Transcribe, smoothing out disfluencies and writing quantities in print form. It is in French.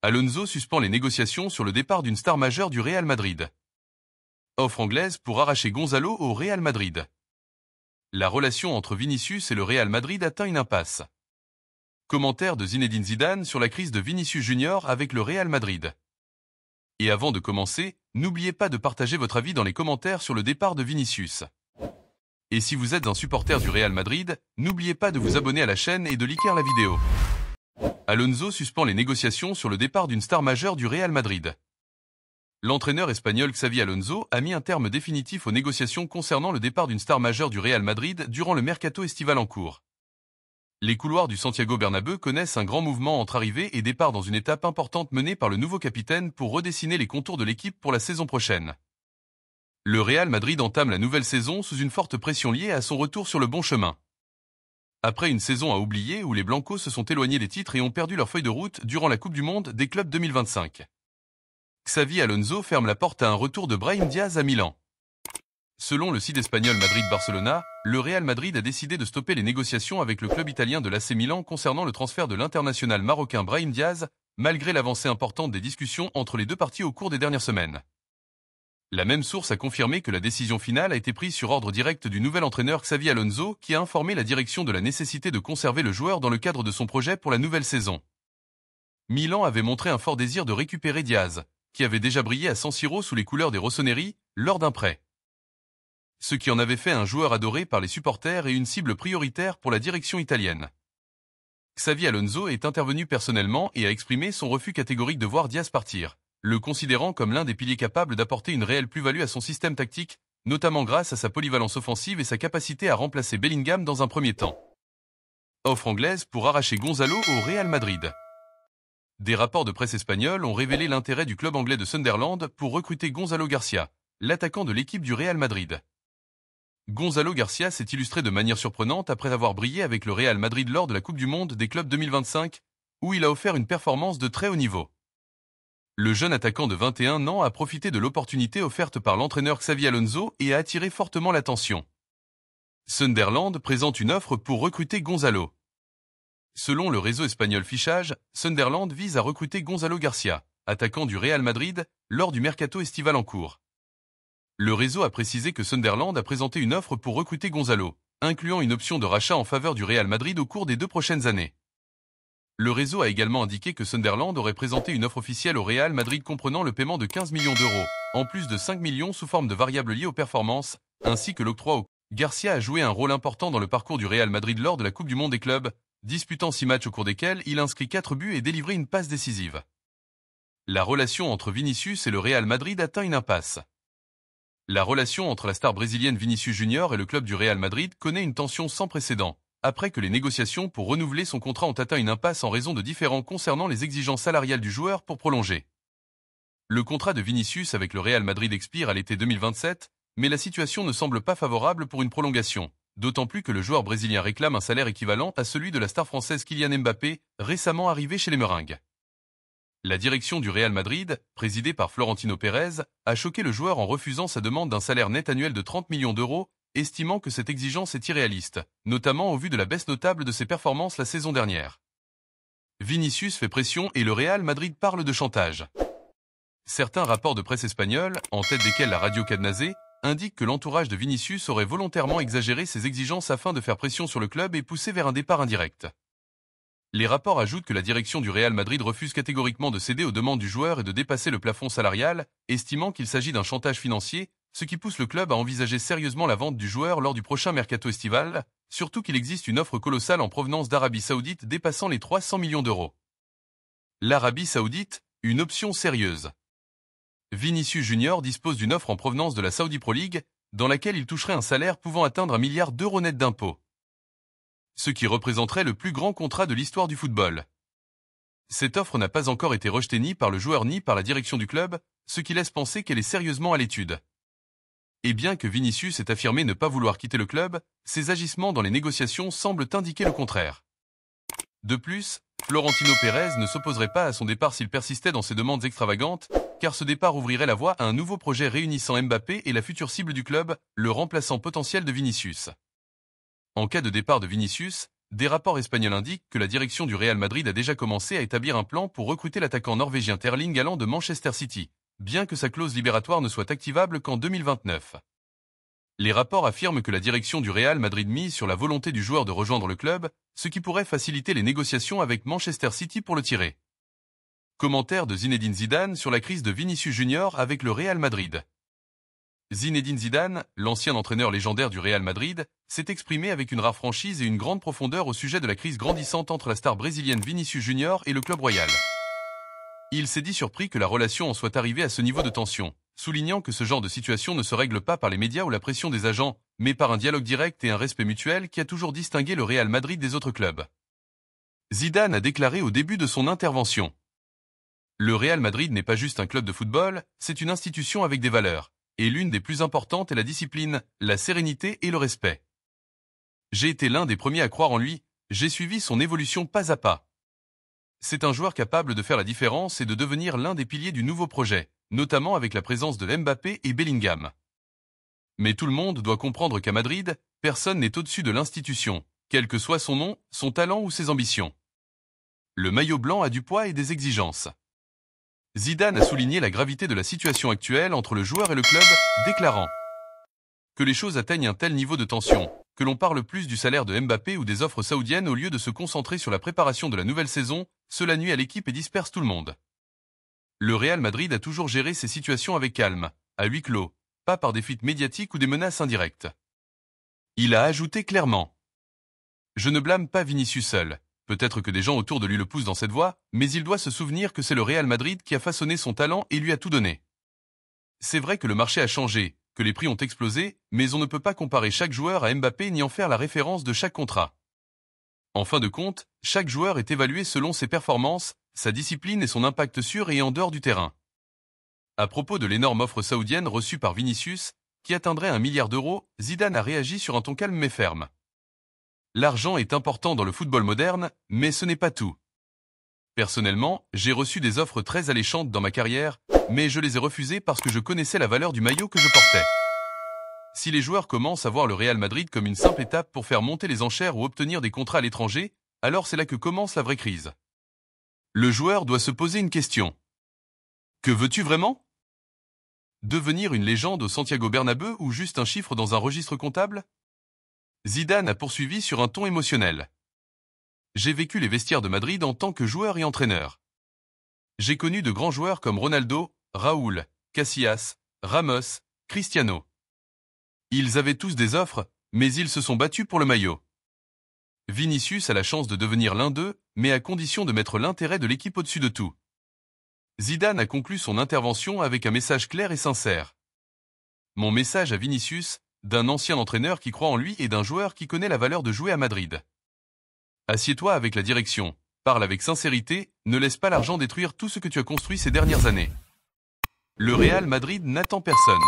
Alonso suspend les négociations sur le départ d'une star majeure du Real Madrid. Offre anglaise pour arracher Gonzalo au Real Madrid. La relation entre Vinicius et le Real Madrid atteint une impasse. Commentaire de Zinedine Zidane sur la crise de Vinicius Junior avec le Real Madrid. Et avant de commencer, n'oubliez pas de partager votre avis dans les commentaires sur le départ de Vinicius. Et si vous êtes un supporter du Real Madrid, n'oubliez pas de vous abonner à la chaîne et de liker la vidéo. Alonso suspend les négociations sur le départ d'une star majeure du Real Madrid. L'entraîneur espagnol Xavi Alonso a mis un terme définitif aux négociations concernant le départ d'une star majeure du Real Madrid durant le mercato estival en cours. Les couloirs du Santiago Bernabéu connaissent un grand mouvement entre arrivée et départ dans une étape importante menée par le nouveau capitaine pour redessiner les contours de l'équipe pour la saison prochaine. Le Real Madrid entame la nouvelle saison sous une forte pression liée à son retour sur le bon chemin. Après une saison à oublier où les Blancos se sont éloignés des titres et ont perdu leur feuille de route durant la Coupe du Monde des clubs 2025. Xavi Alonso ferme la porte à un retour de Brahim Diaz à Milan. Selon le site espagnol Madrid-Barcelona, le Real Madrid a décidé de stopper les négociations avec le club italien de l'AC Milan concernant le transfert de l'international marocain Brahim Diaz, malgré l'avancée importante des discussions entre les deux parties au cours des dernières semaines. La même source a confirmé que la décision finale a été prise sur ordre direct du nouvel entraîneur Xavi Alonso qui a informé la direction de la nécessité de conserver le joueur dans le cadre de son projet pour la nouvelle saison. Milan avait montré un fort désir de récupérer Diaz, qui avait déjà brillé à San Siro sous les couleurs des rossoneri, lors d'un prêt. Ce qui en avait fait un joueur adoré par les supporters et une cible prioritaire pour la direction italienne. Xavi Alonso est intervenu personnellement et a exprimé son refus catégorique de voir Diaz partir, le considérant comme l'un des piliers capables d'apporter une réelle plus-value à son système tactique, notamment grâce à sa polyvalence offensive et sa capacité à remplacer Bellingham dans un premier temps. Offre anglaise pour arracher Gonzalo au Real Madrid. Des rapports de presse espagnols ont révélé l'intérêt du club anglais de Sunderland pour recruter Gonzalo Garcia, l'attaquant de l'équipe du Real Madrid. Gonzalo Garcia s'est illustré de manière surprenante après avoir brillé avec le Real Madrid lors de la Coupe du Monde des clubs 2025, où il a offert une performance de très haut niveau. Le jeune attaquant de 21 ans a profité de l'opportunité offerte par l'entraîneur Xavi Alonso et a attiré fortement l'attention. Sunderland présente une offre pour recruter Gonzalo. Selon le réseau espagnol Fichage, Sunderland vise à recruter Gonzalo Garcia, attaquant du Real Madrid, lors du mercato estival en cours. Le réseau a précisé que Sunderland a présenté une offre pour recruter Gonzalo, incluant une option de rachat en faveur du Real Madrid au cours des 2 prochaines années. Le réseau a également indiqué que Sunderland aurait présenté une offre officielle au Real Madrid comprenant le paiement de 15 millions d'euros, en plus de 5 millions sous forme de variables liées aux performances, ainsi que l'octroi au. Garcia a joué un rôle important dans le parcours du Real Madrid lors de la Coupe du Monde des clubs, disputant 6 matchs au cours desquels il inscrit 4 buts et délivré une passe décisive. La relation entre Vinicius et le Real Madrid atteint une impasse. La relation entre la star brésilienne Vinicius Junior et le club du Real Madrid connaît une tension sans précédent, après que les négociations pour renouveler son contrat ont atteint une impasse en raison de différends concernant les exigences salariales du joueur pour prolonger. Le contrat de Vinicius avec le Real Madrid expire à l'été 2027, mais la situation ne semble pas favorable pour une prolongation, d'autant plus que le joueur brésilien réclame un salaire équivalent à celui de la star française Kylian Mbappé, récemment arrivé chez les Meringues. La direction du Real Madrid, présidée par Florentino Pérez, a choqué le joueur en refusant sa demande d'un salaire net annuel de 30 millions d'euros, estimant que cette exigence est irréaliste, notamment au vu de la baisse notable de ses performances la saison dernière. Vinicius fait pression et le Real Madrid parle de chantage. Certains rapports de presse espagnols, en tête desquels la radio Cadnazé, indiquent que l'entourage de Vinicius aurait volontairement exagéré ses exigences afin de faire pression sur le club et pousser vers un départ indirect. Les rapports ajoutent que la direction du Real Madrid refuse catégoriquement de céder aux demandes du joueur et de dépasser le plafond salarial, estimant qu'il s'agit d'un chantage financier, ce qui pousse le club à envisager sérieusement la vente du joueur lors du prochain mercato estival, surtout qu'il existe une offre colossale en provenance d'Arabie Saoudite dépassant les 300 millions d'euros. L'Arabie Saoudite, une option sérieuse. Vinicius Junior dispose d'une offre en provenance de la Saudi Pro League, dans laquelle il toucherait un salaire pouvant atteindre 1 milliard d'euros net d'impôts. Ce qui représenterait le plus grand contrat de l'histoire du football. Cette offre n'a pas encore été rejetée ni par le joueur ni par la direction du club, ce qui laisse penser qu'elle est sérieusement à l'étude. Et bien que Vinicius ait affirmé ne pas vouloir quitter le club, ses agissements dans les négociations semblent indiquer le contraire. De plus, Florentino Pérez ne s'opposerait pas à son départ s'il persistait dans ses demandes extravagantes, car ce départ ouvrirait la voie à un nouveau projet réunissant Mbappé et la future cible du club, le remplaçant potentiel de Vinicius. En cas de départ de Vinicius, Des rapports espagnols indiquent que la direction du Real Madrid a déjà commencé à établir un plan pour recruter l'attaquant norvégien Erling Haaland de Manchester City, bien que sa clause libératoire ne soit activable qu'en 2029. Les rapports affirment que la direction du Real Madrid mise sur la volonté du joueur de rejoindre le club, ce qui pourrait faciliter les négociations avec Manchester City pour le tirer. Commentaire de Zinedine Zidane sur la crise de Vinicius Junior avec le Real Madrid. Zinedine Zidane, l'ancien entraîneur légendaire du Real Madrid, s'est exprimé avec une rare franchise et une grande profondeur au sujet de la crise grandissante entre la star brésilienne Vinicius Junior et le club royal. Il s'est dit surpris que la relation en soit arrivée à ce niveau de tension, soulignant que ce genre de situation ne se règle pas par les médias ou la pression des agents, mais par un dialogue direct et un respect mutuel qui a toujours distingué le Real Madrid des autres clubs. Zidane a déclaré au début de son intervention: le Real Madrid n'est pas juste un club de football, c'est une institution avec des valeurs. Et l'une des plus importantes est la discipline, la sérénité et le respect. J'ai été l'un des premiers à croire en lui, j'ai suivi son évolution pas à pas. C'est un joueur capable de faire la différence et de devenir l'un des piliers du nouveau projet, notamment avec la présence de Mbappé et Bellingham. Mais tout le monde doit comprendre qu'à Madrid, personne n'est au-dessus de l'institution, quel que soit son nom, son talent ou ses ambitions. Le maillot blanc a du poids et des exigences. Zidane a souligné la gravité de la situation actuelle entre le joueur et le club, déclarant que les choses atteignent un tel niveau de tension, que l'on parle plus du salaire de Mbappé ou des offres saoudiennes au lieu de se concentrer sur la préparation de la nouvelle saison, cela nuit à l'équipe et disperse tout le monde. Le Real Madrid a toujours géré ces situations avec calme, à huis clos, pas par des fuites médiatiques ou des menaces indirectes. Il a ajouté clairement: je ne blâme pas Vinicius seul. Peut-être que des gens autour de lui le poussent dans cette voie, mais il doit se souvenir que c'est le Real Madrid qui a façonné son talent et lui a tout donné. C'est vrai que le marché a changé, que les prix ont explosé, mais on ne peut pas comparer chaque joueur à Mbappé ni en faire la référence de chaque contrat. En fin de compte, chaque joueur est évalué selon ses performances, sa discipline et son impact sur et en dehors du terrain. À propos de l'énorme offre saoudienne reçue par Vinicius, qui atteindrait 1 milliard d'euros, Zidane a réagi sur un ton calme mais ferme. L'argent est important dans le football moderne, mais ce n'est pas tout. Personnellement, j'ai reçu des offres très alléchantes dans ma carrière, mais je les ai refusées parce que je connaissais la valeur du maillot que je portais. Si les joueurs commencent à voir le Real Madrid comme une simple étape pour faire monter les enchères ou obtenir des contrats à l'étranger, alors c'est là que commence la vraie crise. Le joueur doit se poser une question. Que veux-tu vraiment? Devenir une légende au Santiago Bernabéu ou juste un chiffre dans un registre comptable? Zidane a poursuivi sur un ton émotionnel. J'ai vécu les vestiaires de Madrid en tant que joueur et entraîneur. J'ai connu de grands joueurs comme Ronaldo, Raúl, Casillas, Ramos, Cristiano. Ils avaient tous des offres, mais ils se sont battus pour le maillot. Vinicius a la chance de devenir l'un d'eux, mais à condition de mettre l'intérêt de l'équipe au-dessus de tout. Zidane a conclu son intervention avec un message clair et sincère. Mon message à Vinicius, d'un ancien entraîneur qui croit en lui et d'un joueur qui connaît la valeur de jouer à Madrid. Assieds-toi avec la direction, parle avec sincérité, ne laisse pas l'argent détruire tout ce que tu as construit ces dernières années. Le Real Madrid n'attend personne.